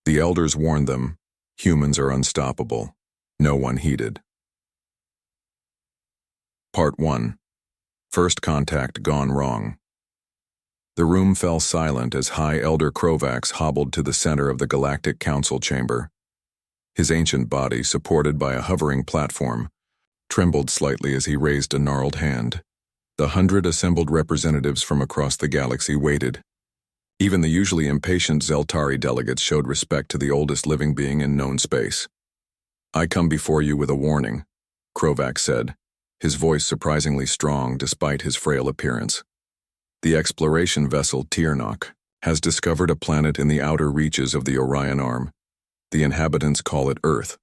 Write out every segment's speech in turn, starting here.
The elders warned them, humans are unstoppable. No one heeded. Part 1. First contact gone wrong. The room fell silent as High Elder Krovax hobbled to the center of the Galactic Council chamber. His ancient body, supported by a hovering platform, trembled slightly as he raised a gnarled hand. The 100 assembled representatives from across the galaxy waited. Even the usually impatient Zeltari delegates showed respect to the oldest living being in known space. "I come before you with a warning," Krovax said, his voice surprisingly strong despite his frail appearance. "The exploration vessel Tiernok has discovered a planet in the outer reaches of the Orion Arm. The inhabitants call it Earth."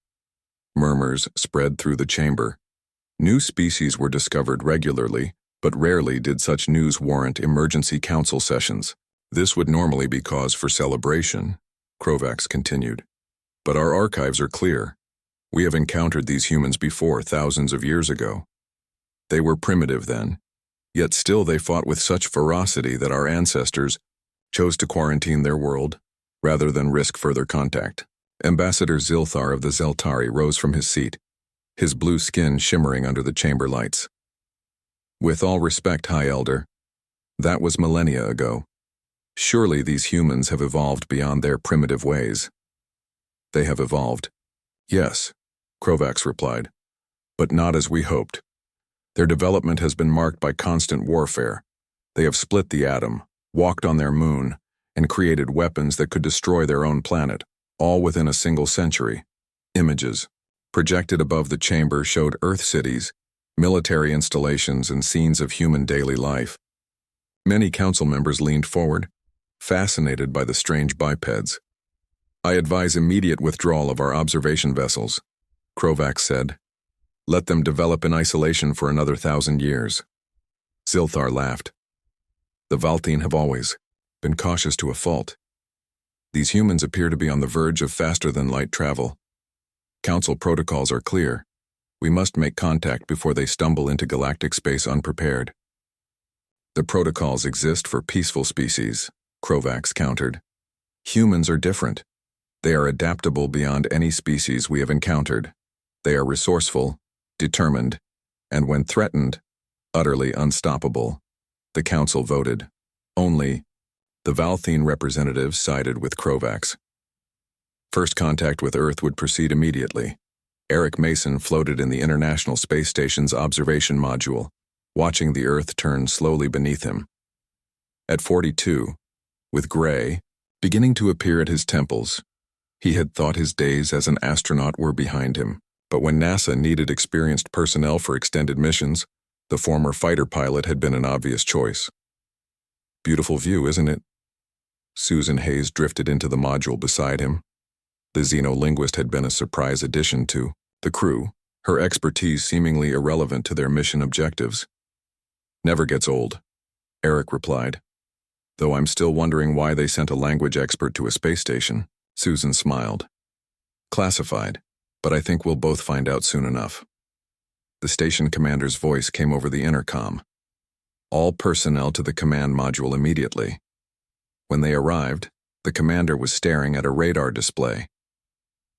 Murmurs spread through the chamber. New species were discovered regularly, but rarely did such news warrant emergency council sessions. "This would normally be cause for celebration," Krovax continued. "But our archives are clear. We have encountered these humans before, thousands of years ago. They were primitive then, yet still they fought with such ferocity that our ancestors chose to quarantine their world rather than risk further contact." Ambassador Zilthar of the Zeltari rose from his seat, his blue skin shimmering under the chamber lights. "With all respect, High Elder, that was millennia ago. Surely these humans have evolved beyond their primitive ways." "They have evolved." "Yes," Krovax replied, "but not as we hoped. Their development has been marked by constant warfare. They have split the atom, walked on their moon, and created weapons that could destroy their own planet, all within a single century." Images, projected above the chamber, showed Earth cities, military installations, and scenes of human daily life. Many council members leaned forward, fascinated by the strange bipeds. "I advise immediate withdrawal of our observation vessels," Krovax said. "Let them develop in isolation for another 1,000 years." Zilthar laughed. "The Valthine have always been cautious to a fault. These humans appear to be on the verge of faster-than-light travel. Council protocols are clear. We must make contact before they stumble into galactic space unprepared." "The protocols exist for peaceful species," Krovax countered. "Humans are different. They are adaptable beyond any species we have encountered. They are resourceful, determined, and when threatened, utterly unstoppable." The council voted. Only the Valthine representatives sided with Krovax. First contact with Earth would proceed immediately. Eric Mason floated in the International Space Station's observation module, watching the Earth turn slowly beneath him. At 42, with gray beginning to appear at his temples, he had thought his days as an astronaut were behind him. But when NASA needed experienced personnel for extended missions, the former fighter pilot had been an obvious choice. "Beautiful view, isn't it?" Susan Hayes drifted into the module beside him. The xenolinguist had been a surprise addition to the crew, her expertise seemingly irrelevant to their mission objectives. "Never gets old," Eric replied. "Though I'm still wondering why they sent a language expert to a space station." Susan smiled. "Classified, but I think we'll both find out soon enough." The station commander's voice came over the intercom. "All personnel to the command module immediately." When they arrived, the commander was staring at a radar display.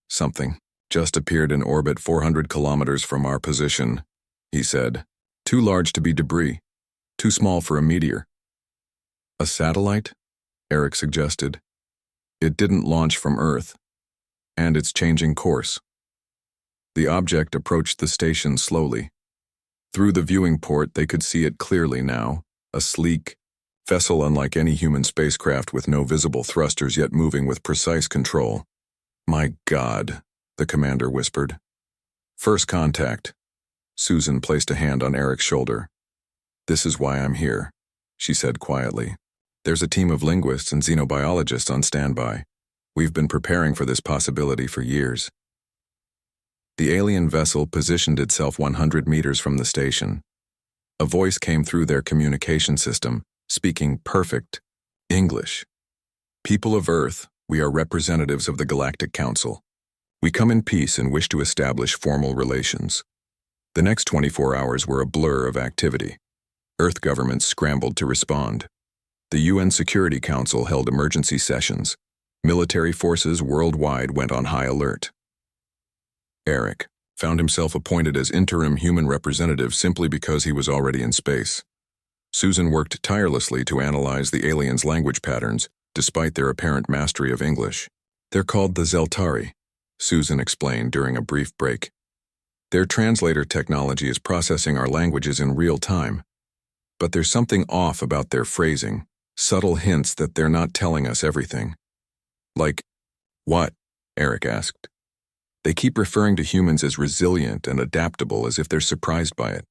"Something just appeared in orbit 400 kilometers from our position," he said. "Too large to be debris, too small for a meteor." "A satellite?" Eric suggested. "It didn't launch from Earth, and it's changing course." The object approached the station slowly. Through the viewing port, they could see it clearly now, a sleek vessel unlike any human spacecraft with no visible thrusters yet moving with precise control. "My God," the commander whispered. "First contact." Susan placed a hand on Eric's shoulder. "This is why I'm here," she said quietly. "There's a team of linguists and xenobiologists on standby. We've been preparing for this possibility for years." The alien vessel positioned itself 100 meters from the station. A voice came through their communication system, speaking perfect English. "People of Earth, we are representatives of the Galactic Council. We come in peace and wish to establish formal relations." The next 24 hours were a blur of activity. Earth governments scrambled to respond. The UN Security Council held emergency sessions. Military forces worldwide went on high alert. Eric found himself appointed as interim human representative simply because he was already in space. Susan worked tirelessly to analyze the aliens' language patterns, despite their apparent mastery of English. They're called the Zeltari, Susan explained during a brief break. Their translator technology is processing our languages in real time. But there's something off about their phrasing, subtle hints that they're not telling us everything. Like, what? Eric asked. They keep referring to humans as resilient and adaptable as if they're surprised by it.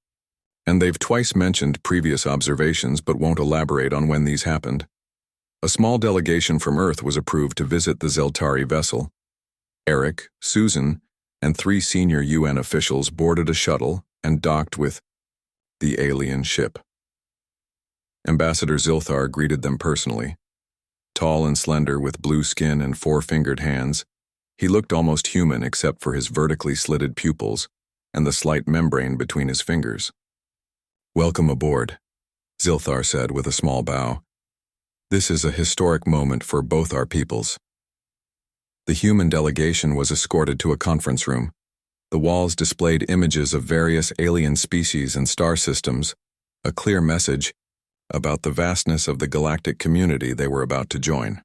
And they've twice mentioned previous observations but won't elaborate on when these happened. A small delegation from Earth was approved to visit the Zeltari vessel. Eric, Susan, and 3 senior UN officials boarded a shuttle and docked with the alien ship. Ambassador Zilthar greeted them personally. Tall and slender with blue skin and 4-fingered hands, he looked almost human except for his vertically slitted pupils and the slight membrane between his fingers. "Welcome aboard," Zilthar said with a small bow. "This is a historic moment for both our peoples." The human delegation was escorted to a conference room. The walls displayed images of various alien species and star systems, a clear message about the vastness of the galactic community they were about to join.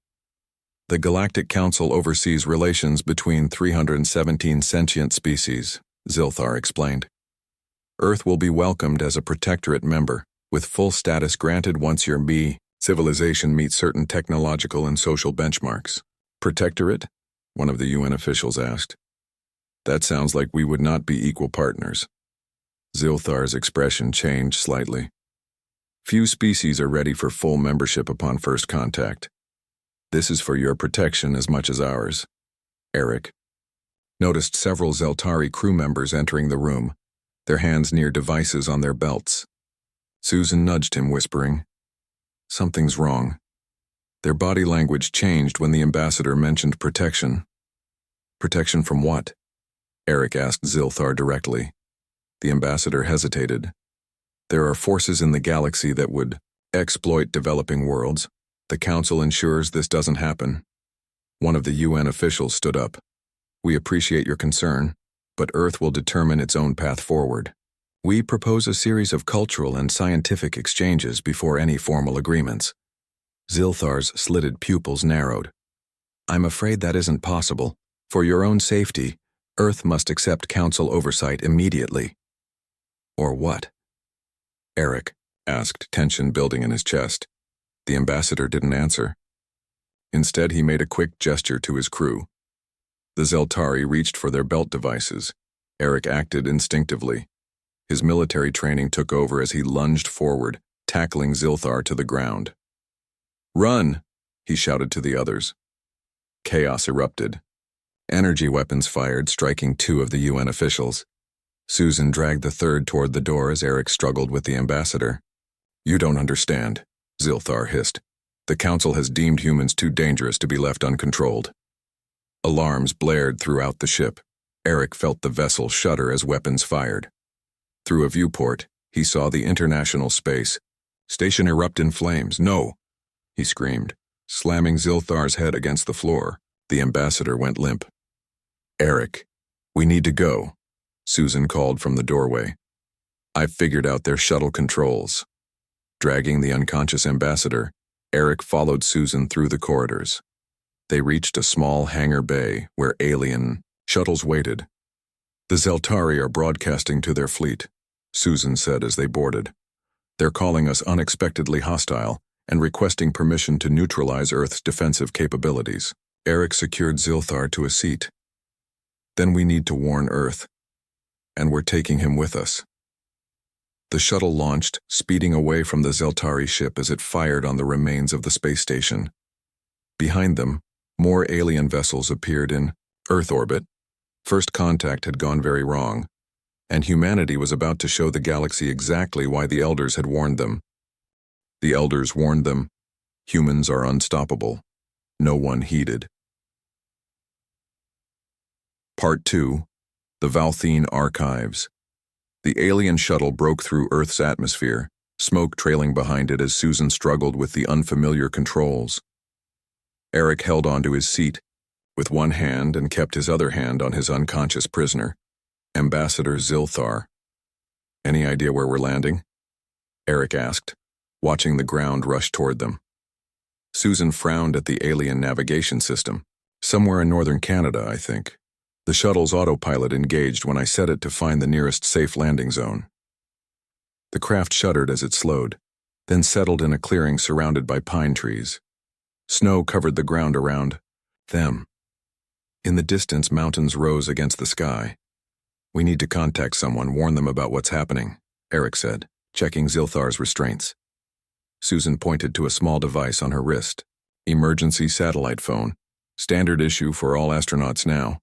The Galactic Council oversees relations between 317 sentient species, Zilthar explained. Earth will be welcomed as a protectorate member, with full status granted once your civilization meets certain technological and social benchmarks. "Protectorate?" one of the UN officials asked. "That sounds like we would not be equal partners." Zilthar's expression changed slightly. "Few species are ready for full membership upon first contact. This is for your protection as much as ours." Eric noticed several Zeltari crew members entering the room, their hands near devices on their belts. Susan nudged him, whispering, "Something's wrong." Their body language changed when the ambassador mentioned protection. "Protection from what?" Eric asked Zilthar directly. The ambassador hesitated. "There are forces in the galaxy that would exploit developing worlds. The Council ensures this doesn't happen." One of the UN officials stood up. "We appreciate your concern, but Earth will determine its own path forward. We propose a series of cultural and scientific exchanges before any formal agreements." Zilthar's slitted pupils narrowed. "I'm afraid that isn't possible. For your own safety, Earth must accept Council oversight immediately." "Or what?" Eric asked, tension building in his chest. The ambassador didn't answer. Instead, he made a quick gesture to his crew. The Zeltari reached for their belt devices. Eric acted instinctively. His military training took over as he lunged forward, tackling Zilthar to the ground. "Run!" he shouted to the others. Chaos erupted. Energy weapons fired, striking 2 of the UN officials. Susan dragged the 3rd toward the door as Eric struggled with the ambassador. "You don't understand," Zilthar hissed. "The Council has deemed humans too dangerous to be left uncontrolled." Alarms blared throughout the ship. Eric felt the vessel shudder as weapons fired. Through a viewport, he saw the international space station erupt in flames. "No!" he screamed, slamming Zilthar's head against the floor. The ambassador went limp. "Eric, we need to go," Susan called from the doorway. "I've figured out their shuttle controls." Dragging the unconscious ambassador, Eric followed Susan through the corridors. They reached a small hangar bay where alien shuttles waited. "The Zeltari are broadcasting to their fleet," Susan said as they boarded. "They're calling us unexpectedly hostile and requesting permission to neutralize Earth's defensive capabilities." Eric secured Zilthar to a seat. "Then we need to warn Earth, and we're taking him with us." The shuttle launched, speeding away from the Zeltari ship as it fired on the remains of the space station. Behind them, more alien vessels appeared in Earth orbit. First contact had gone very wrong, and humanity was about to show the galaxy exactly why the Elders had warned them. The Elders warned them, humans are unstoppable. No one heeded. Part 2. The Valthene Archives. The alien shuttle broke through Earth's atmosphere, smoke trailing behind it as Susan struggled with the unfamiliar controls. Eric held onto his seat with one hand and kept his other hand on his unconscious prisoner, Ambassador Zilthar. Any idea where we're landing? Eric asked, watching the ground rush toward them. Susan frowned at the alien navigation system. Somewhere in northern Canada, I think. The shuttle's autopilot engaged when I set it to find the nearest safe landing zone. The craft shuddered as it slowed, then settled in a clearing surrounded by pine trees. Snow covered the ground around them. In the distance, mountains rose against the sky. We need to contact someone, warn them about what's happening, Eric said, checking Zilthar's restraints. Susan pointed to a small device on her wrist. Emergency satellite phone. Standard issue for all astronauts now.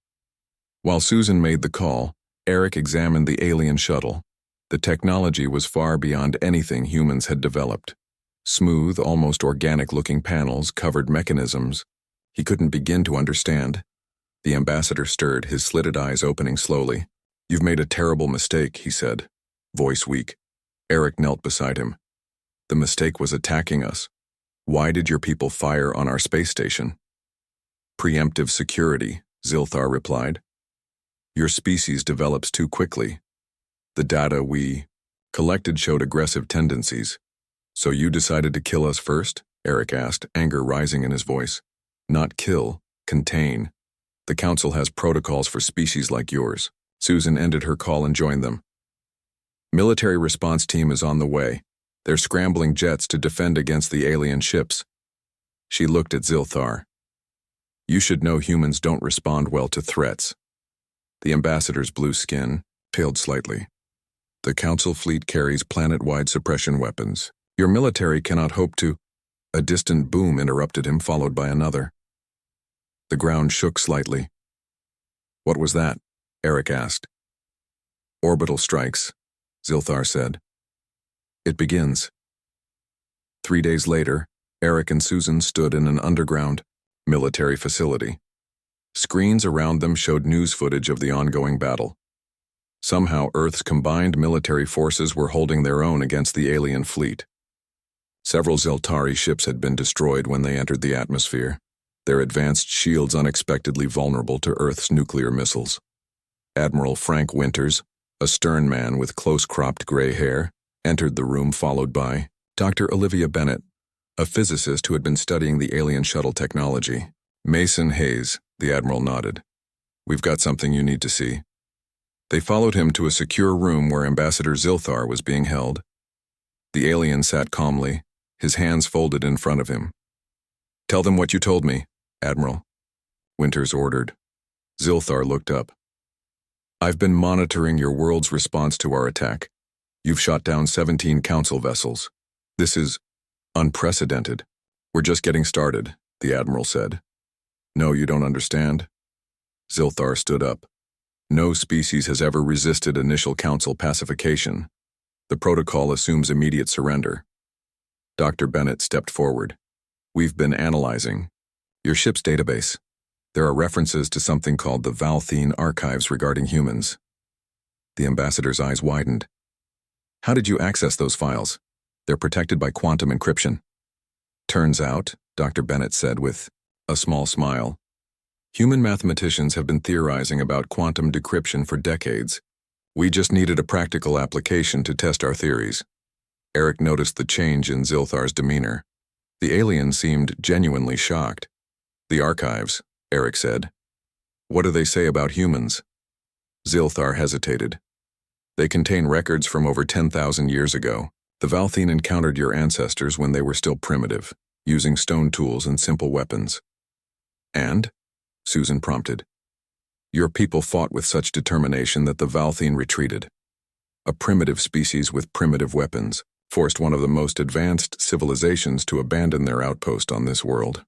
While Susan made the call, Eric examined the alien shuttle. The technology was far beyond anything humans had developed. Smooth, almost organic-looking panels covered mechanisms he couldn't begin to understand. The ambassador stirred, his slitted eyes opening slowly. "You've made a terrible mistake," he said, voice weak. Eric knelt beside him. "The mistake was attacking us. Why did your people fire on our space station?" "Preemptive security," Zilthar replied. "Your species develops too quickly. The data we collected showed aggressive tendencies. So you decided to kill us first?" Eric asked, anger rising in his voice. "Not kill, contain. The Council has protocols for species like yours." Susan ended her call and joined them. "Military response team is on the way. They're scrambling jets to defend against the alien ships." She looked at Zilthar. "You should know humans don't respond well to threats." The ambassador's blue skin paled slightly. "The Council fleet carries planet-wide suppression weapons. Your military cannot hope to—" A distant boom interrupted him, followed by another. The ground shook slightly. "What was that?" Eric asked. "Orbital strikes," Zilthar said. "It begins." 3 days later, Eric and Susan stood in an underground military facility. Screens around them showed news footage of the ongoing battle. Somehow, Earth's combined military forces were holding their own against the alien fleet. Several Zeltari ships had been destroyed when they entered the atmosphere, their advanced shields unexpectedly vulnerable to Earth's nuclear missiles. Admiral Frank Winters, a stern man with close-cropped gray hair, entered the room, followed by Dr. Olivia Bennett, a physicist who had been studying the alien shuttle technology. "Mason Hayes," the Admiral nodded. "We've got something you need to see." They followed him to a secure room where Ambassador Zilthar was being held. The alien sat calmly, his hands folded in front of him. "Tell them what you told me, Admiral," Winters ordered. Zilthar looked up. "I've been monitoring your world's response to our attack. You've shot down 17 Council vessels. This is unprecedented. We're just getting started," the Admiral said. "No, you don't understand." Zilthar stood up. "No species has ever resisted initial Council pacification. The protocol assumes immediate surrender." Dr. Bennett stepped forward. "We've been analyzing your ship's database. There are references to something called the Valthene archives regarding humans." The ambassador's eyes widened. "How did you access those files? They're protected by quantum encryption." "Turns out," Dr. Bennett said with a small smile, "human mathematicians have been theorizing about quantum decryption for decades. We just needed a practical application to test our theories." Eric noticed the change in Zilthar's demeanor. The alien seemed genuinely shocked. "The archives," Eric said. "What do they say about humans?" Zilthar hesitated. "They contain records from over 10,000 years ago. The Valthene encountered your ancestors when they were still primitive, using stone tools and simple weapons." "And?" Susan prompted. "Your people fought with such determination that the Valthene retreated. A primitive species with primitive weapons forced one of the most advanced civilizations to abandon their outpost on this world."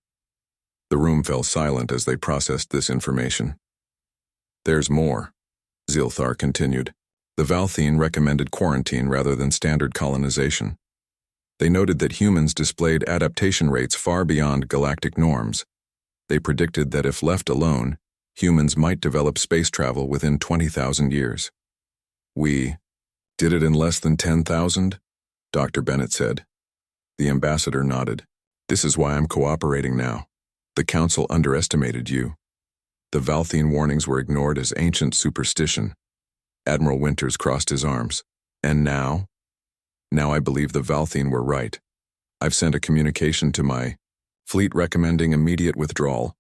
The room fell silent as they processed this information. "There's more," Zilthar continued. "The Valthene recommended quarantine rather than standard colonization. They noted that humans displayed adaptation rates far beyond galactic norms. They predicted that if left alone, humans might develop space travel within 20,000 years. We did it in less than 10,000? Dr. Bennett said. The ambassador nodded. "This is why I'm cooperating now. The Council underestimated you. The Valthine warnings were ignored as ancient superstition. Admiral Winters crossed his arms. And now? Now I believe the Valthine were right. I've sent a communication to my fleet recommending immediate withdrawal.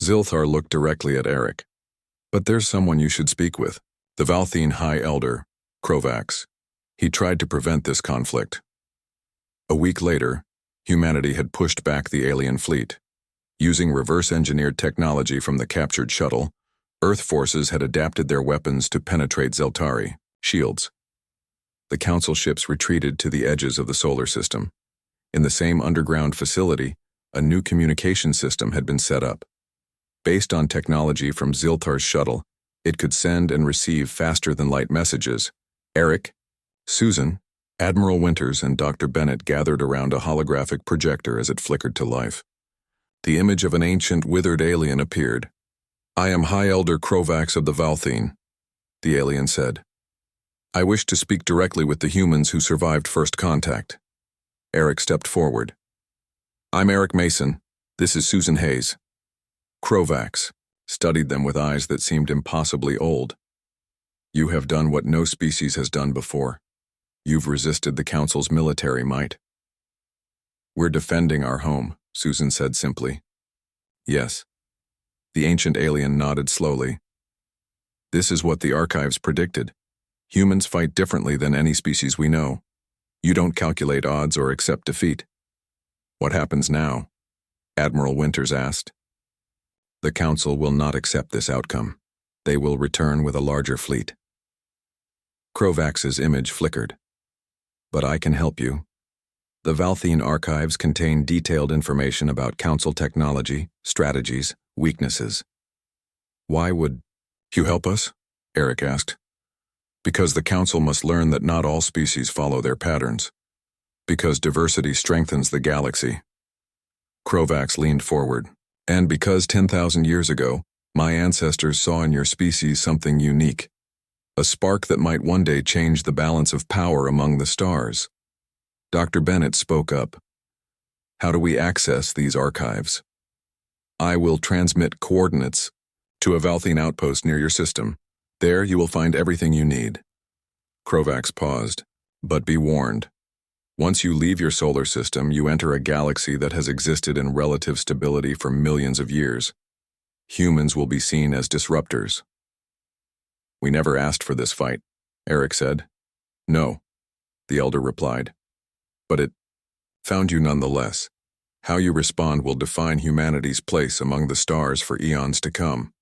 Zilthar looked directly at Eric. But there's someone you should speak with. The Valthine High Elder, Krovax. He tried to prevent this conflict. A week later, humanity had pushed back the alien fleet. Using reverse-engineered technology from the captured shuttle, Earth forces had adapted their weapons to penetrate Zeltari shields. The Council ships retreated to the edges of the solar system. In the same underground facility, a new communication system had been set up. Based on technology from Ziltar's shuttle, it could send and receive faster-than-light messages. Eric, Susan, Admiral Winters, and Dr. Bennett gathered around a holographic projector as it flickered to life. The image of an ancient, withered alien appeared. "I am High Elder Krovax of the Valthine," the alien said. "I wish to speak directly with the humans who survived first contact." Eric stepped forward. "I'm Eric Mason. This is Susan Hayes." Krovax studied them with eyes that seemed impossibly old. "You have done what no species has done before. You've resisted the Council's military might." "We're defending our home," Susan said simply. "Yes." The ancient alien nodded slowly. "This is what the archives predicted. Humans fight differently than any species we know. You don't calculate odds or accept defeat." "What happens now?" Admiral Winters asked. "The Council will not accept this outcome. They will return with a larger fleet." Krovax's image flickered. "But I can help you. The Valthine archives contain detailed information about Council technology, strategies, weaknesses." "Why would you help us?" Eric asked. "Because the Council must learn that not all species follow their patterns. Because diversity strengthens the galaxy." Krovax leaned forward. "And because 10,000 years ago, my ancestors saw in your species something unique. A spark that might one day change the balance of power among the stars." Dr. Bennett spoke up. "How do we access these archives?" "I will transmit coordinates to a Valthine outpost near your system. There you will find everything you need." Krovax paused. "But be warned. Once you leave your solar system, you enter a galaxy that has existed in relative stability for millions of years. Humans will be seen as disruptors." "We never asked for this fight," Eric said. "No," the Elder replied. "But it found you nonetheless. How you respond will define humanity's place among the stars for eons to come."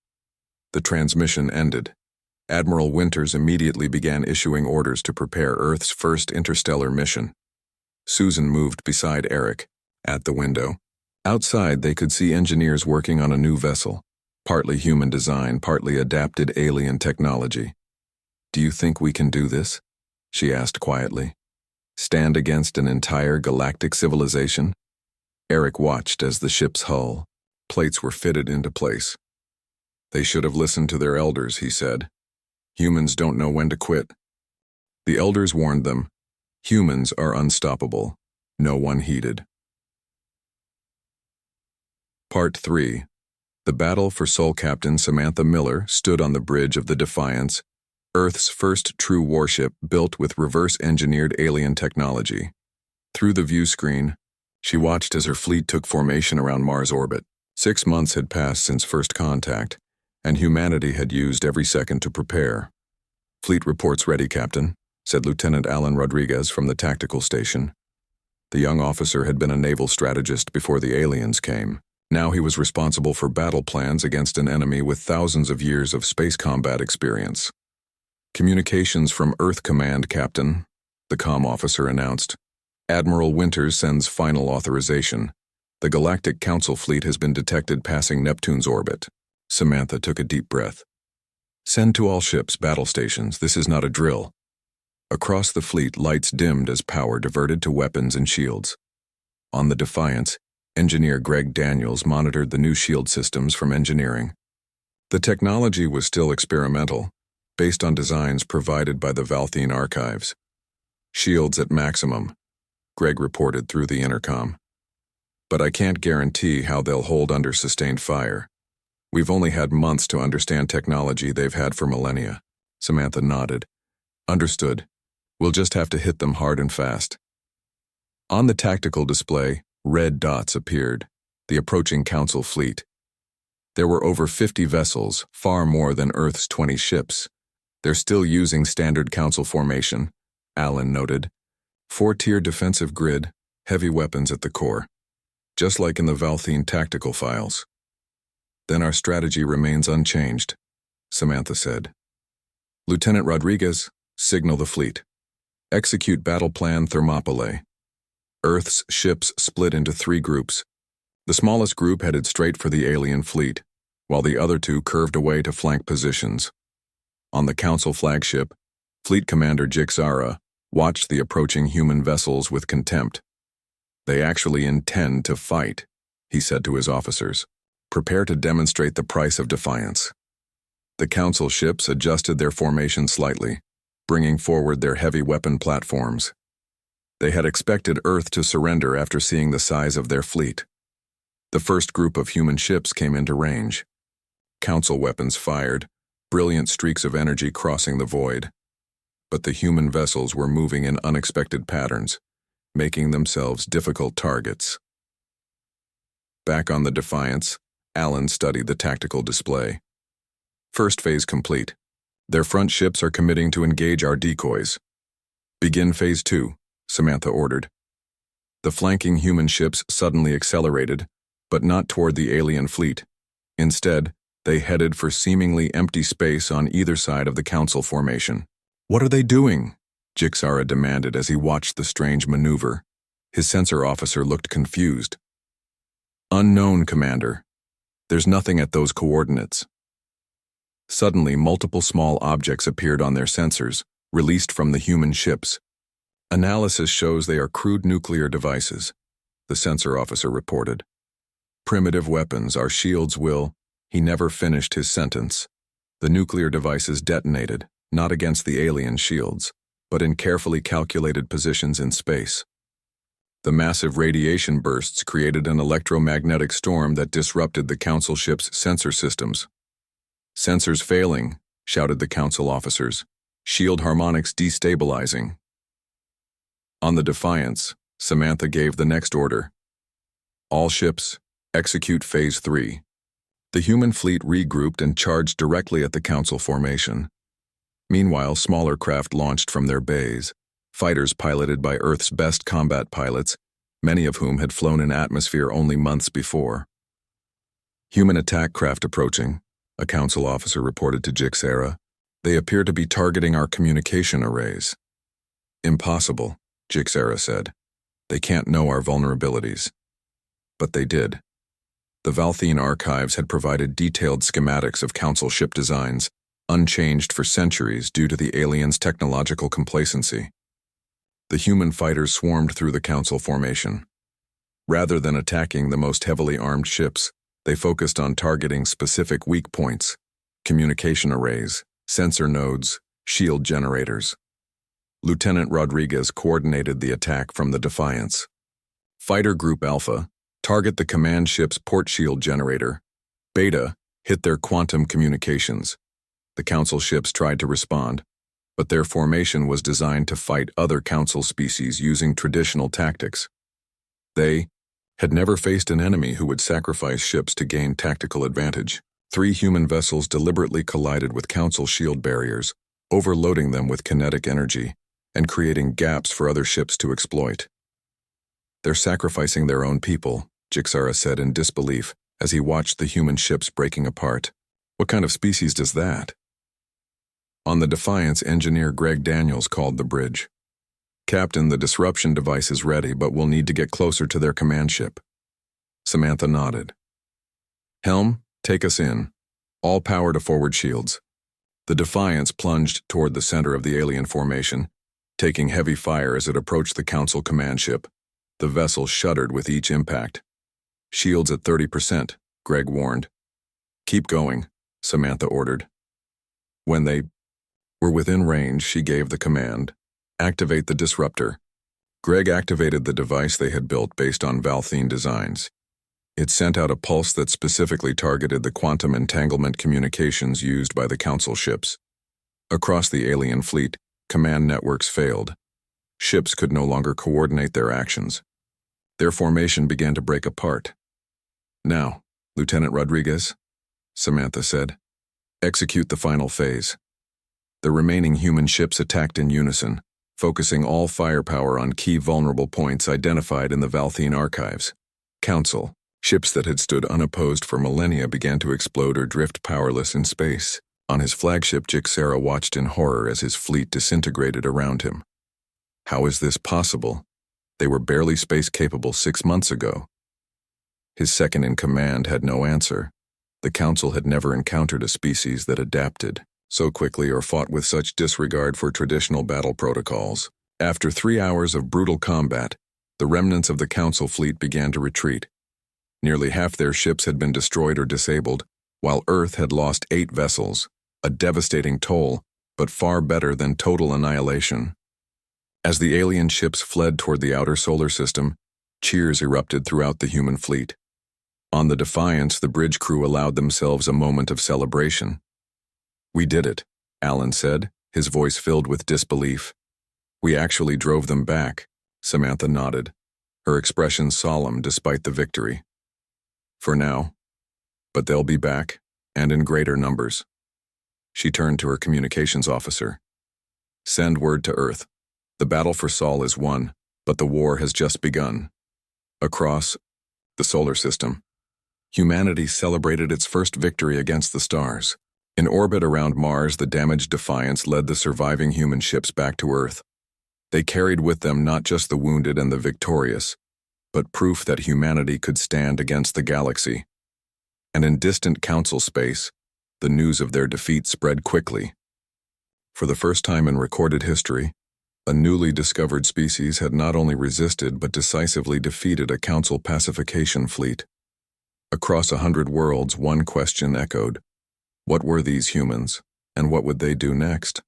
The transmission ended. Admiral Winters immediately began issuing orders to prepare Earth's first interstellar mission. Susan moved beside Eric, at the window. Outside, they could see engineers working on a new vessel, partly human design, partly adapted alien technology. "Do you think we can do this?" she asked quietly. "Stand against an entire galactic civilization?" Eric watched as the ship's hull, plates were fitted into place. "They should have listened to their elders," he said. "Humans don't know when to quit." The elders warned them. Humans are unstoppable. No one heeded. Part 3. The battle for Sol Captain Samantha Miller stood on the bridge of the Defiance, Earth's first true warship built with reverse-engineered alien technology. Through the view screen, she watched as her fleet took formation around Mars' orbit. 6 months had passed since first contact, and humanity had used every second to prepare. "Fleet reports ready, Captain," said Lieutenant Alan Rodriguez from the tactical station. The young officer had been a naval strategist before the aliens came. Now he was responsible for battle plans against an enemy with thousands of years of space combat experience. "Communications from Earth Command, Captain," the comm officer announced. "Admiral Winters sends final authorization. The Galactic Council fleet has been detected passing Neptune's orbit." Samantha took a deep breath. "Send to all ships, battle stations. This is not a drill." Across the fleet, lights dimmed as power diverted to weapons and shields. On the Defiance, engineer Greg Daniels monitored the new shield systems from engineering. The technology was still experimental, based on designs provided by the Valthine archives. "Shields at maximum," Greg reported through the intercom. but I can't guarantee how they'll hold under sustained fire. We've only had months to understand technology they've had for millennia. Samantha nodded. Understood. We'll just have to hit them hard and fast. On the tactical display, red dots appeared, the approaching Council fleet. There were over 50 vessels, far more than Earth's 20 ships. They're still using standard Council formation, Allen noted. 4-tier defensive grid, heavy weapons at the core. Just like in the Valthene tactical files. Then our strategy remains unchanged, Samantha said. Lieutenant Rodriguez, signal the fleet. Execute battle plan Thermopylae. Earth's ships split into 3 groups. The smallest group headed straight for the alien fleet, while the other 2 curved away to flank positions. On the Council flagship, Fleet Commander Jixara watched the approaching human vessels with contempt. They actually intend to fight, he said to his officers. Prepare to demonstrate the price of defiance. The Council ships adjusted their formation slightly, bringing forward their heavy weapon platforms. They had expected Earth to surrender after seeing the size of their fleet. The first group of human ships came into range. Council weapons fired, brilliant streaks of energy crossing the void. But the human vessels were moving in unexpected patterns, making themselves difficult targets. Back on the Defiance, Allen studied the tactical display. First phase complete. Their front ships are committing to engage our decoys. Begin phase 2, Samantha ordered. The flanking human ships suddenly accelerated, but not toward the alien fleet. Instead, they headed for seemingly empty space on either side of the Council formation. What are they doing? Jixara demanded as he watched the strange maneuver. His sensor officer looked confused. Unknown, Commander. There's nothing at those coordinates. Suddenly, multiple small objects appeared on their sensors, released from the human ships. Analysis shows they are crude nuclear devices, the sensor officer reported. Primitive weapons, our shields will... He never finished his sentence. The nuclear devices detonated, not against the alien shields, but in carefully calculated positions in space. The massive radiation bursts created an electromagnetic storm that disrupted the Council ship's sensor systems. Sensors failing, shouted the Council officers. Shield harmonics destabilizing. On the Defiance, Samantha gave the next order. All ships, execute Phase 3. The human fleet regrouped and charged directly at the Council formation. Meanwhile, smaller craft launched from their bays, fighters piloted by Earth's best combat pilots, many of whom had flown in atmosphere only months before. Human attack craft approaching, a Council officer reported to Jixara. They appear to be targeting our communication arrays. Impossible, Jixara said. They can't know our vulnerabilities. But they did. The Valthene archives had provided detailed schematics of Council ship designs, unchanged for centuries due to the aliens' technological complacency. The human fighters swarmed through the Council formation. Rather than attacking the most heavily armed ships, they focused on targeting specific weak points, communication arrays, sensor nodes, shield generators. Lieutenant Rodriguez coordinated the attack from the Defiance. Fighter Group Alpha, target the command ship's port shield generator. Beta, hit their quantum communications. The Council ships tried to respond, but their formation was designed to fight other Council species using traditional tactics. They had never faced an enemy who would sacrifice ships to gain tactical advantage. 3 human vessels deliberately collided with Council shield barriers, overloading them with kinetic energy and creating gaps for other ships to exploit. They're sacrificing their own people, Jixara said in disbelief as he watched the human ships breaking apart. What kind of species does that? On the Defiance, engineer Greg Daniels called the bridge. Captain, the disruption device is ready, but we'll need to get closer to their command ship. Samantha nodded. Helm, take us in. All power to forward shields. The Defiance plunged toward the center of the alien formation, taking heavy fire as it approached the Council command ship. The vessel shuddered with each impact. Shields at 30%, Greg warned. Keep going, Samantha ordered. When they were within range, she gave the command, activate the disruptor. Greg activated the device they had built based on Valthene designs. It sent out a pulse that specifically targeted the quantum entanglement communications used by the Council ships. Across the alien fleet, command networks failed. Ships could no longer coordinate their actions. Their formation began to break apart. "Now, Lieutenant Rodriguez," Samantha said, "execute the final phase." The remaining human ships attacked in unison, focusing all firepower on key vulnerable points identified in the Valthene archives. Council ships that had stood unopposed for millennia began to explode or drift powerless in space. On his flagship, Jixera watched in horror as his fleet disintegrated around him. How is this possible? They were barely space-capable 6 months ago. His second-in-command had no answer. The Council had never encountered a species that adapted so quickly or fought with such disregard for traditional battle protocols. After 3 hours of brutal combat, the remnants of the Council fleet began to retreat. Nearly half their ships had been destroyed or disabled, while Earth had lost 8 vessels, a devastating toll, but far better than total annihilation. As the alien ships fled toward the outer solar system, cheers erupted throughout the human fleet. On the Defiance, the bridge crew allowed themselves a moment of celebration. "We did it," Alan said, his voice filled with disbelief. "We actually drove them back," Samantha nodded, her expression solemn despite the victory. "For now. But they'll be back, and in greater numbers." She turned to her communications officer. "Send word to Earth. The battle for Sol is won, but the war has just begun." Across the solar system, humanity celebrated its first victory against the stars. In orbit around Mars, the damaged Defiance led the surviving human ships back to Earth. They carried with them not just the wounded and the victorious, but proof that humanity could stand against the galaxy. And in distant Council space, the news of their defeat spread quickly. For the first time in recorded history, a newly discovered species had not only resisted but decisively defeated a Council pacification fleet. Across 100 worlds, one question echoed: what were these humans, and what would they do next?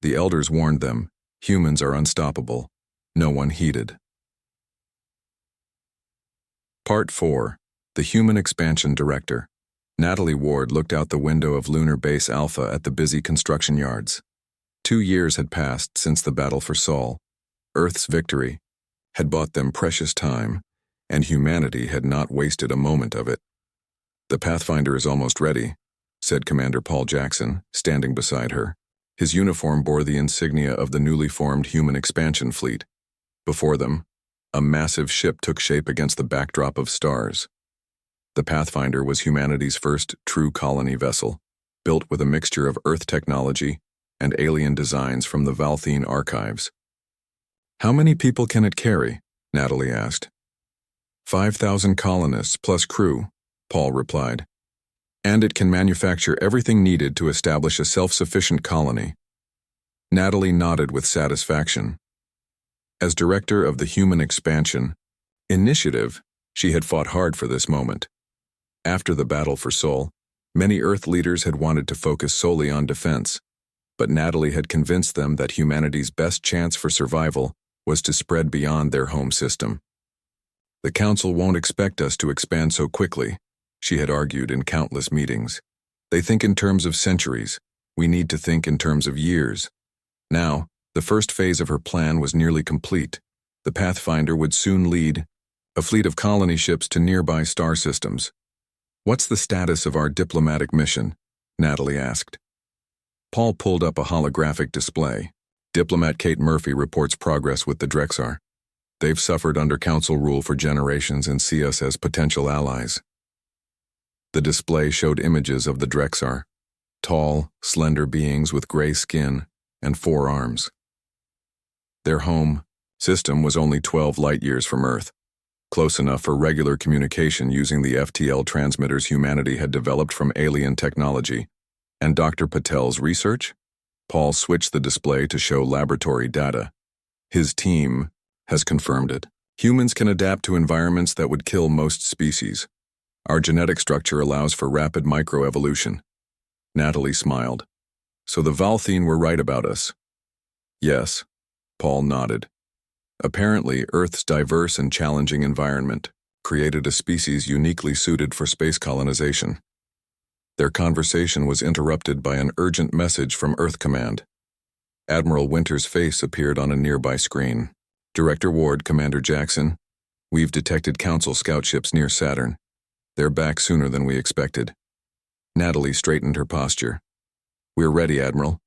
The elders warned them, humans are unstoppable. No one heeded. Part 4. The Human Expansion Director. Natalie Ward looked out the window of Lunar Base Alpha at the busy construction yards. 2 years had passed since the battle for Sol. Earth's victory had bought them precious time, and humanity had not wasted a moment of it. "The Pathfinder is almost ready," said Commander Paul Jackson, standing beside her. His uniform bore the insignia of the newly formed Human Expansion Fleet. Before them, a massive ship took shape against the backdrop of stars. The Pathfinder was humanity's first true colony vessel, built with a mixture of Earth technology and alien designs from the Valthene archives. "How many people can it carry?" Natalie asked. 5,000 colonists plus crew," Paul replied. "And it can manufacture everything needed to establish a self-sufficient colony." Natalie nodded with satisfaction. As director of the Human Expansion Initiative, she had fought hard for this moment. After the battle for Sol, many Earth leaders had wanted to focus solely on defense, but Natalie had convinced them that humanity's best chance for survival was to spread beyond their home system. "The Council won't expect us to expand so quickly," she had argued in countless meetings. "They think in terms of centuries. We need to think in terms of years." Now, the first phase of her plan was nearly complete. The Pathfinder would soon lead a fleet of colony ships to nearby star systems. "What's the status of our diplomatic mission?" Natalie asked. Paul pulled up a holographic display. Diplomat Kate Murphy reports progress with the Drexar. They've suffered under Council rule for generations and see us as potential allies. The display showed images of the Drexar, tall, slender beings with gray skin and 4 arms. Their home system was only 12 light-years from Earth, close enough for regular communication using the FTL transmitters humanity had developed from alien technology. And Dr. Patel's research? Paul switched the display to show laboratory data. His team has confirmed it. Humans can adapt to environments that would kill most species. Our genetic structure allows for rapid microevolution. Natalie smiled. "So the Valthene were right about us?" "Yes," Paul nodded. Apparently, Earth's diverse and challenging environment created a species uniquely suited for space colonization. Their conversation was interrupted by an urgent message from Earth Command. Admiral Winter's face appeared on a nearby screen. Director Ward, Commander Jackson, we've detected Council scout ships near Saturn. They're back sooner than we expected. Natalie straightened her posture. We're ready, Admiral.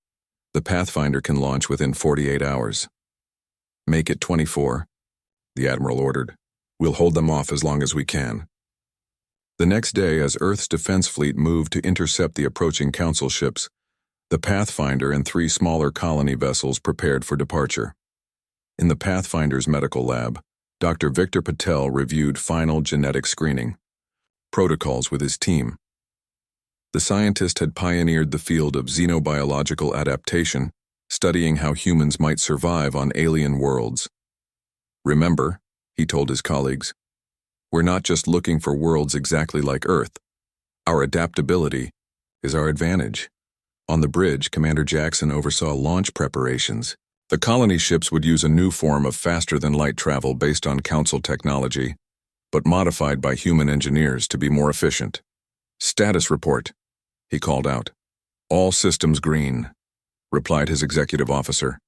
The Pathfinder can launch within 48 hours. Make it 24, the Admiral ordered. We'll hold them off as long as we can. The next day, as Earth's defense fleet moved to intercept the approaching Council ships, the Pathfinder and 3 smaller colony vessels prepared for departure. In the Pathfinder's medical lab, Dr. Victor Patel reviewed final genetic screening protocols with his team. The scientist had pioneered the field of xenobiological adaptation, studying how humans might survive on alien worlds. Remember, he told his colleagues, we're not just looking for worlds exactly like Earth. Our adaptability is our advantage. On the bridge, Commander Jackson oversaw launch preparations. The colony ships would use a new form of faster-than-light travel based on Council technology, but modified by human engineers to be more efficient. Status report, he called out. All systems green, replied his executive officer.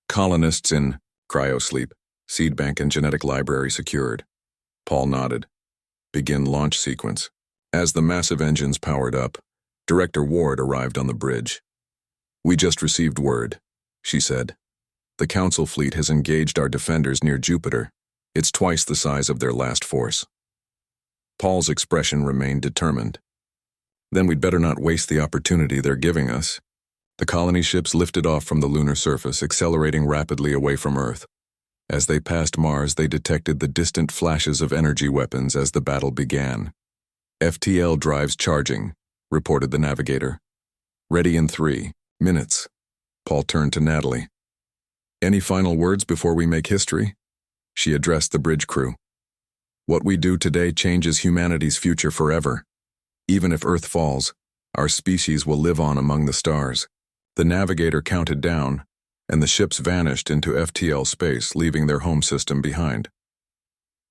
Colonists in cryosleep, seed bank and genetic library secured. Paul nodded. Begin launch sequence. As the massive engines powered up, Director Ward arrived on the bridge. We just received word, she said. The Council fleet has engaged our defenders near Jupiter. It's twice the size of their last force. Paul's expression remained determined. Then we'd better not waste the opportunity they're giving us. The colony ships lifted off from the lunar surface, accelerating rapidly away from Earth. As they passed Mars, they detected the distant flashes of energy weapons as the battle began. FTL drives charging, reported the navigator. Ready in 3 minutes. Paul turned to Natalie. Any final words before we make history? She addressed the bridge crew. What we do today changes humanity's future forever. Even if Earth falls, our species will live on among the stars. The navigator counted down, and the ships vanished into FTL space, leaving their home system behind.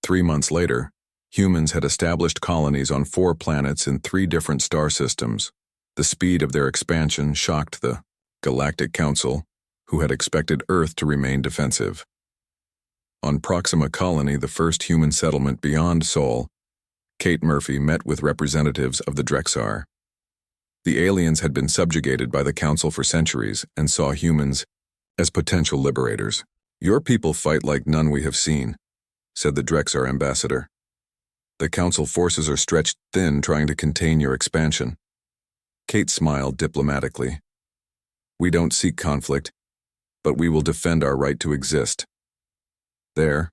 3 months later, humans had established colonies on 4 planets in 3 different star systems. The speed of their expansion shocked the Galactic Council, who had expected Earth to remain defensive. On Proxima Colony, the first human settlement beyond Sol, Kate Murphy met with representatives of the Drexar. The aliens had been subjugated by the Council for centuries and saw humans as potential liberators. Your people fight like none we have seen, said the Drexar ambassador. The Council forces are stretched thin trying to contain your expansion. Kate smiled diplomatically. We don't seek conflict, but we will defend our right to exist. There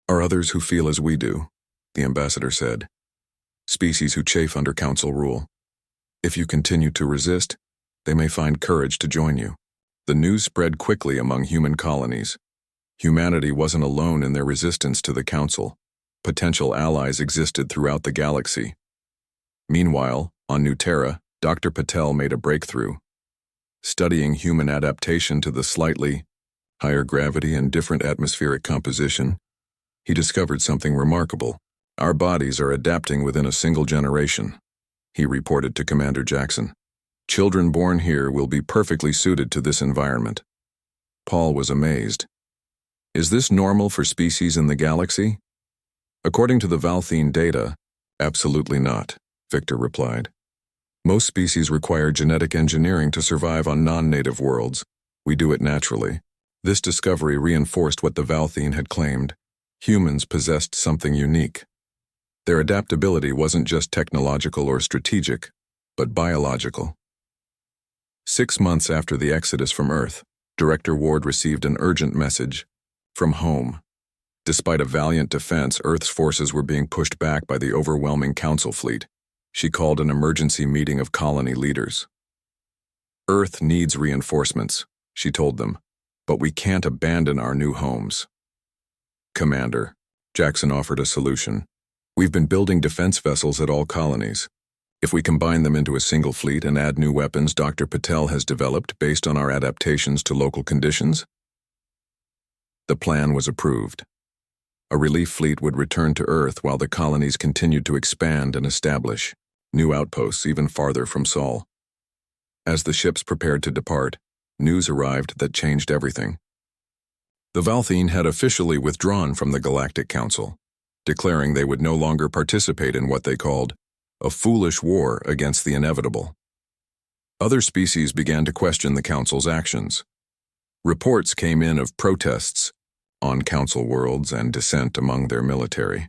are others who feel as we do, the ambassador said. Species who chafe under Council rule. If you continue to resist, they may find courage to join you. The news spread quickly among human colonies. Humanity wasn't alone in their resistance to the Council. Potential allies existed throughout the galaxy. Meanwhile, on New Terra, Dr. Patel made a breakthrough. Studying human adaptation to the slightly higher gravity and different atmospheric composition, he discovered something remarkable. Our bodies are adapting within a single generation, he reported to Commander Jackson. Children born here will be perfectly suited to this environment. Paul was amazed. Is this normal for species in the galaxy? According to the Valthene data, absolutely not, Victor replied. Most species require genetic engineering to survive on non-native worlds. We do it naturally. This discovery reinforced what the Valthene had claimed. Humans possessed something unique. Their adaptability wasn't just technological or strategic, but biological. 6 months after the exodus from Earth, Director Ward received an urgent message from home. Despite a valiant defense, Earth's forces were being pushed back by the overwhelming Council fleet. She called an emergency meeting of colony leaders. Earth needs reinforcements, she told them, but we can't abandon our new homes. Commander, Jackson offered a solution. We've been building defense vessels at all colonies. If we combine them into a single fleet and add new weapons Dr. Patel has developed based on our adaptations to local conditions, The plan was approved. A relief fleet would return to Earth while the colonies continued to expand and establish new outposts even farther from Sol. As the ships prepared to depart, news arrived that changed everything. The Valthene had officially withdrawn from the Galactic Council, declaring they would no longer participate in what they called a foolish war against the inevitable. Other species began to question the Council's actions. Reports came in of protests on Council worlds and dissent among their military.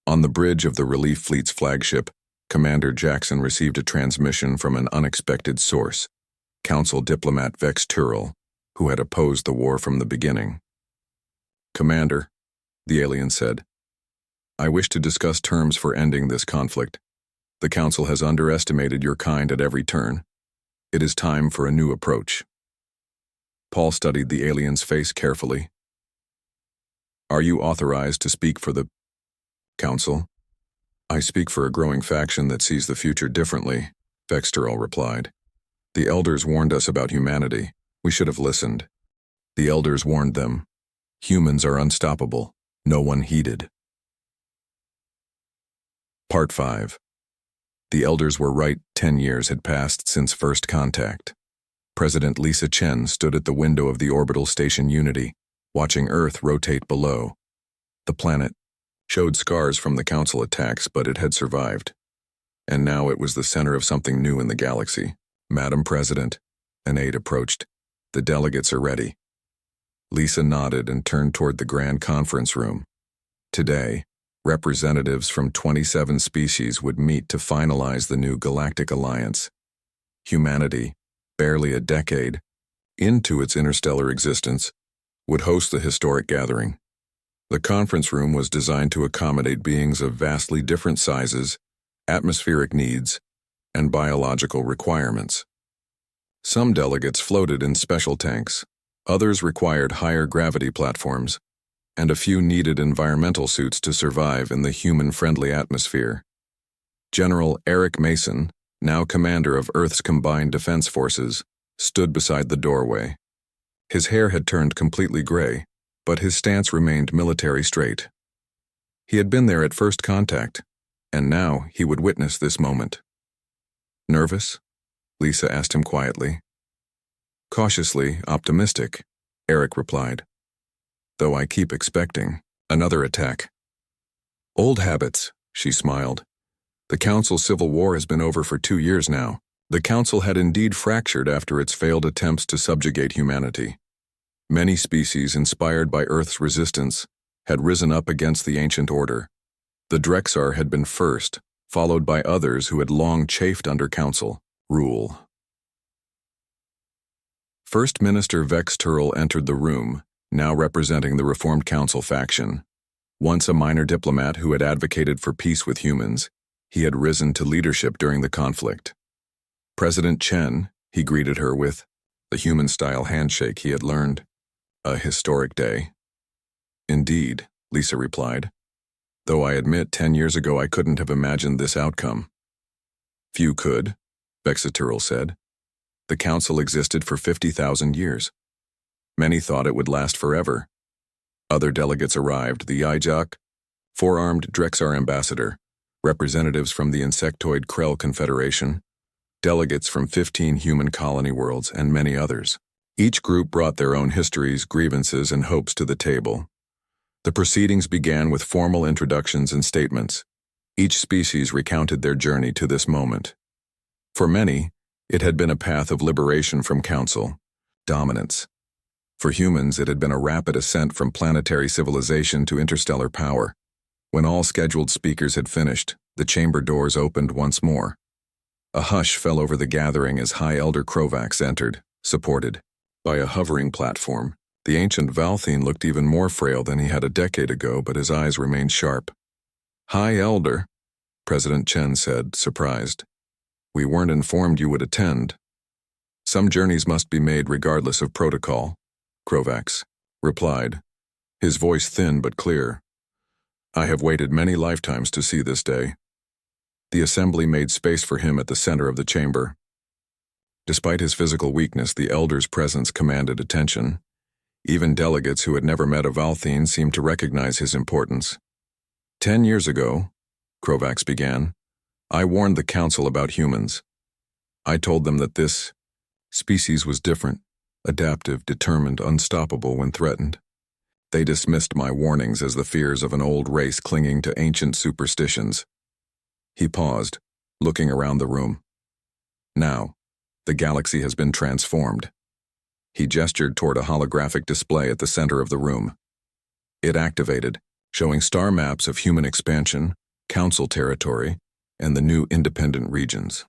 On the bridge of the relief fleet's flagship, Commander Jackson received a transmission from an unexpected source, Council diplomat Vex Turl, who had opposed the war from the beginning. "Commander," the alien said, "I wish to discuss terms for ending this conflict. The Council has underestimated your kind at every turn. It is time for a new approach." Paul studied the alien's face carefully. "Are you authorized to speak for the Council?" "I speak for a growing faction that sees the future differently," Vex Turl replied. "The Elders warned us about humanity. We should have listened." The Elders warned them. Humans are unstoppable. No one heeded. Part 5. The Elders were right. 10 years had passed since first contact. President Lisa Chen stood at the window of the orbital station Unity, watching Earth rotate below. The planet showed scars from the Council attacks, but it had survived. And now it was the center of something new in the galaxy. "Madam President," an aide approached. "The delegates are ready." Lisa nodded and turned toward the grand conference room. Today, representatives from 27 species would meet to finalize the new galactic alliance. Humanity, barely a decade into its interstellar existence, would host the historic gathering. The conference room was designed to accommodate beings of vastly different sizes, atmospheric needs, and biological requirements. Some delegates floated in special tanks, others required higher gravity platforms, and a few needed environmental suits to survive in the human-friendly atmosphere. General Eric Mason, now commander of Earth's Combined Defense Forces, stood beside the doorway. His hair had turned completely gray, but his stance remained military straight. He had been there at first contact, and now he would witness this moment. "Nervous?" Lisa asked him quietly. "Cautiously optimistic," Eric replied. "Though I keep expecting another attack." "Old habits," she smiled. "The Council civil war has been over for 2 years now." The Council had indeed fractured after its failed attempts to subjugate humanity. Many species inspired by Earth's resistance had risen up against the ancient order. The Drexar had been first, followed by others who had long chafed under Council rule. First Minister Vex Turl entered the room, now representing the Reformed Council faction. Once a minor diplomat who had advocated for peace with humans, he had risen to leadership during the conflict. "President Chen," he greeted her with the human-style handshake he had learned. "A historic day." "Indeed," Lisa replied. "Though I admit 10 years ago I couldn't have imagined this outcome." "Few could," Vex Turl said. "The Council existed for 50,000 years. Many thought it would last forever." Other delegates arrived, the Ijak, four-armed Drexar ambassador, representatives from the insectoid Krell Confederation, delegates from 15 human colony worlds, and many others. Each group brought their own histories, grievances, and hopes to the table. The proceedings began with formal introductions and statements. Each species recounted their journey to this moment. For many, it had been a path of liberation from Council dominance. For humans, it had been a rapid ascent from planetary civilization to interstellar power. When all scheduled speakers had finished, the chamber doors opened once more. A hush fell over the gathering as High Elder Krovax entered, supported by a hovering platform. The ancient Valthene looked even more frail than he had a decade ago, but his eyes remained sharp. "High Elder," President Chen said, surprised. "We weren't informed you would attend." "Some journeys must be made regardless of protocol," Krovax replied, his voice thin but clear. "I have waited many lifetimes to see this day." The assembly made space for him at the center of the chamber. Despite his physical weakness, the Elder's presence commanded attention. Even delegates who had never met a Valthine seemed to recognize his importance. 10 years ago, Krovax began, I warned the Council about humans. I told them that this species was different, adaptive, determined, unstoppable when threatened. They dismissed my warnings as the fears of an old race clinging to ancient superstitions. He paused, looking around the room. Now, the galaxy has been transformed. He gestured toward a holographic display at the center of the room. It activated, showing star maps of human expansion, council territory, and the new independent regions.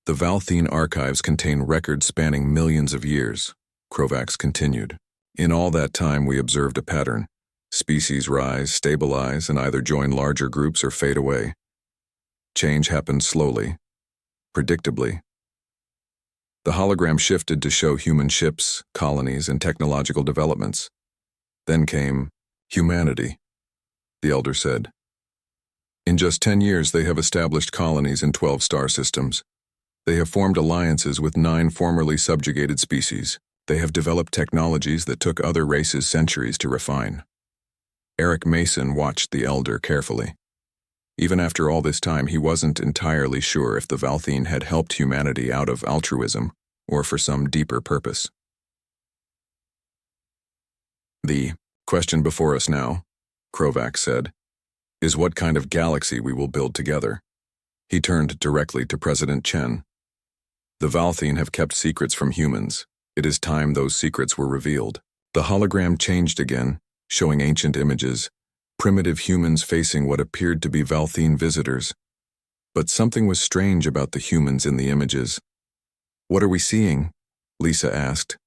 The Valthine archives contain records spanning millions of years, Krovax continued. In all that time we observed a pattern. Species rise, stabilize, and either join larger groups or fade away. Change happened slowly, predictably. The hologram shifted to show human ships, colonies, and technological developments. Then came humanity, the Elder said. In just 10 years they have established colonies in 12 star systems. They have formed alliances with 9 formerly subjugated species. They have developed technologies that took other races centuries to refine. Eric Mason watched the Elder carefully. Even after all this time, he wasn't entirely sure if the Valthine had helped humanity out of altruism or for some deeper purpose. The question before us now, Krovax said, is what kind of galaxy we will build together. He turned directly to President Chen. The Valthine have kept secrets from humans. It is time those secrets were revealed. The hologram changed again, showing ancient images, primitive humans facing what appeared to be Valthine visitors. But something was strange about the humans in the images. What are we seeing? Lisa asked.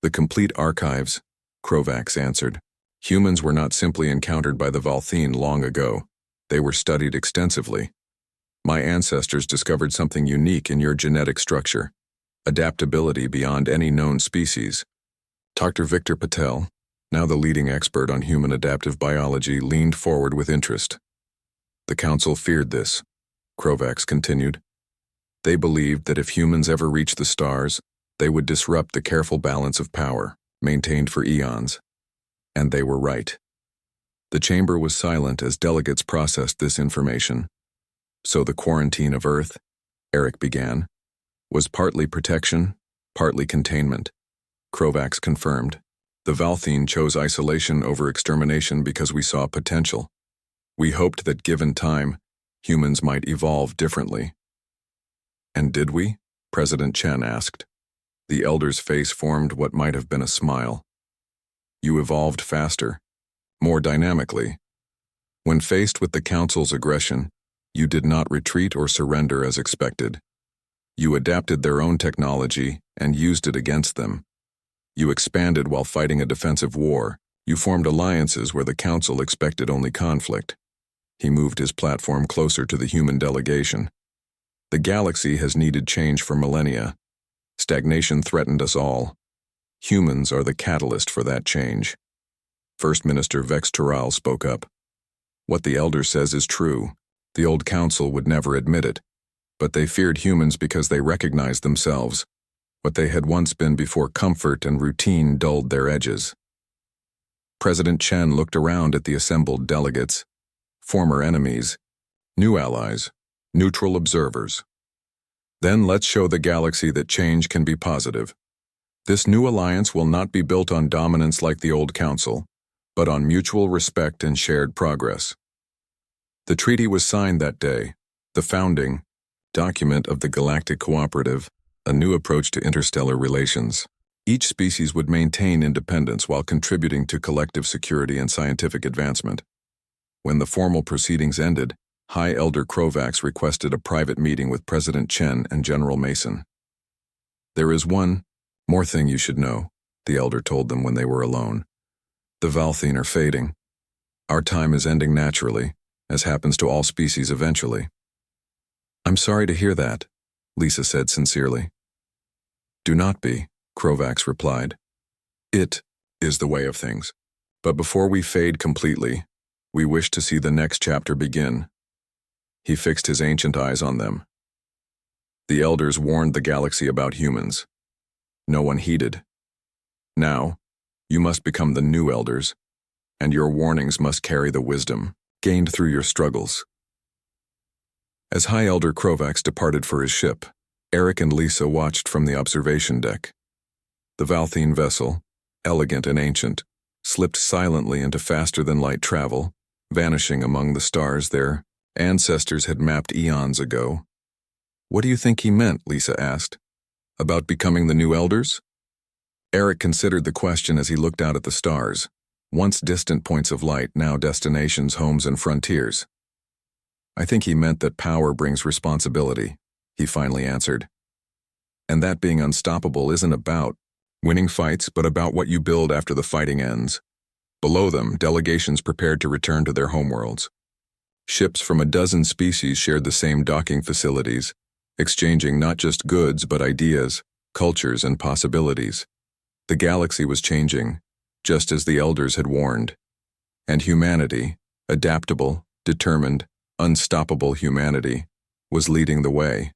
The complete archives, Krovax answered. Humans were not simply encountered by the Valthine long ago. They were studied extensively. My ancestors discovered something unique in your genetic structure. Adaptability beyond any known species. Dr. Victor Patel, now the leading expert on human adaptive biology, leaned forward with interest. The Council feared this, Krovax continued. They believed that if humans ever reached the stars, they would disrupt the careful balance of power, maintained for eons. And they were right. The chamber was silent as delegates processed this information. So the quarantine of Earth, Eric began, was partly protection, partly containment. Krovax confirmed. The Valthine chose isolation over extermination because we saw potential. We hoped that given time, humans might evolve differently. And did we? President Chen asked. The Elder's face formed what might have been a smile. You evolved faster, more dynamically. When faced with the Council's aggression, you did not retreat or surrender as expected. You adapted their own technology and used it against them. You expanded while fighting a defensive war. You formed alliances where the Council expected only conflict. He moved his platform closer to the human delegation. The galaxy has needed change for millennia. Stagnation threatened us all. Humans are the catalyst for that change. First Minister Vex Tural spoke up. What the Elder says is true. The old Council would never admit it. But they feared humans because they recognized themselves, what they had once been before comfort and routine dulled their edges. President Chen looked around at the assembled delegates, former enemies, new allies, neutral observers. Then let's show the galaxy that change can be positive. This new alliance will not be built on dominance like the old Council, but on mutual respect and shared progress. The treaty was signed that day, the founding document of the Galactic Cooperative, a new approach to interstellar relations. Each species would maintain independence while contributing to collective security and scientific advancement. When the formal proceedings ended, High Elder Krovax requested a private meeting with President Chen and General Mason. There is one more thing you should know, the Elder told them when they were alone. The Valthine are fading. Our time is ending naturally, as happens to all species eventually. I'm sorry to hear that, Lisa said sincerely. Do not be, Krovax replied. It is the way of things. But before we fade completely, we wish to see the next chapter begin. He fixed his ancient eyes on them. The Elders warned the galaxy about humans. No one heeded. Now, You must become the new elders, and your warnings must carry the wisdom gained through your struggles. As High Elder Krovax departed for his ship, Eric and Lisa watched from the observation deck. The Valthene vessel, elegant and ancient, slipped silently into faster-than-light travel, vanishing among the stars their ancestors had mapped eons ago. "What do you think he meant?" Lisa asked. "About becoming the new elders?" Eric considered the question as he looked out at the stars, once distant points of light, now destinations, homes, and frontiers. "I think he meant that power brings responsibility," he finally answered. "And that being unstoppable isn't about winning fights, but about what you build after the fighting ends." Below them, delegations prepared to return to their homeworlds. Ships from a dozen species shared the same docking facilities, exchanging not just goods but ideas, cultures, and possibilities. The galaxy was changing, just as the elders had warned. And humanity, adaptable, determined, unstoppable humanity, was leading the way.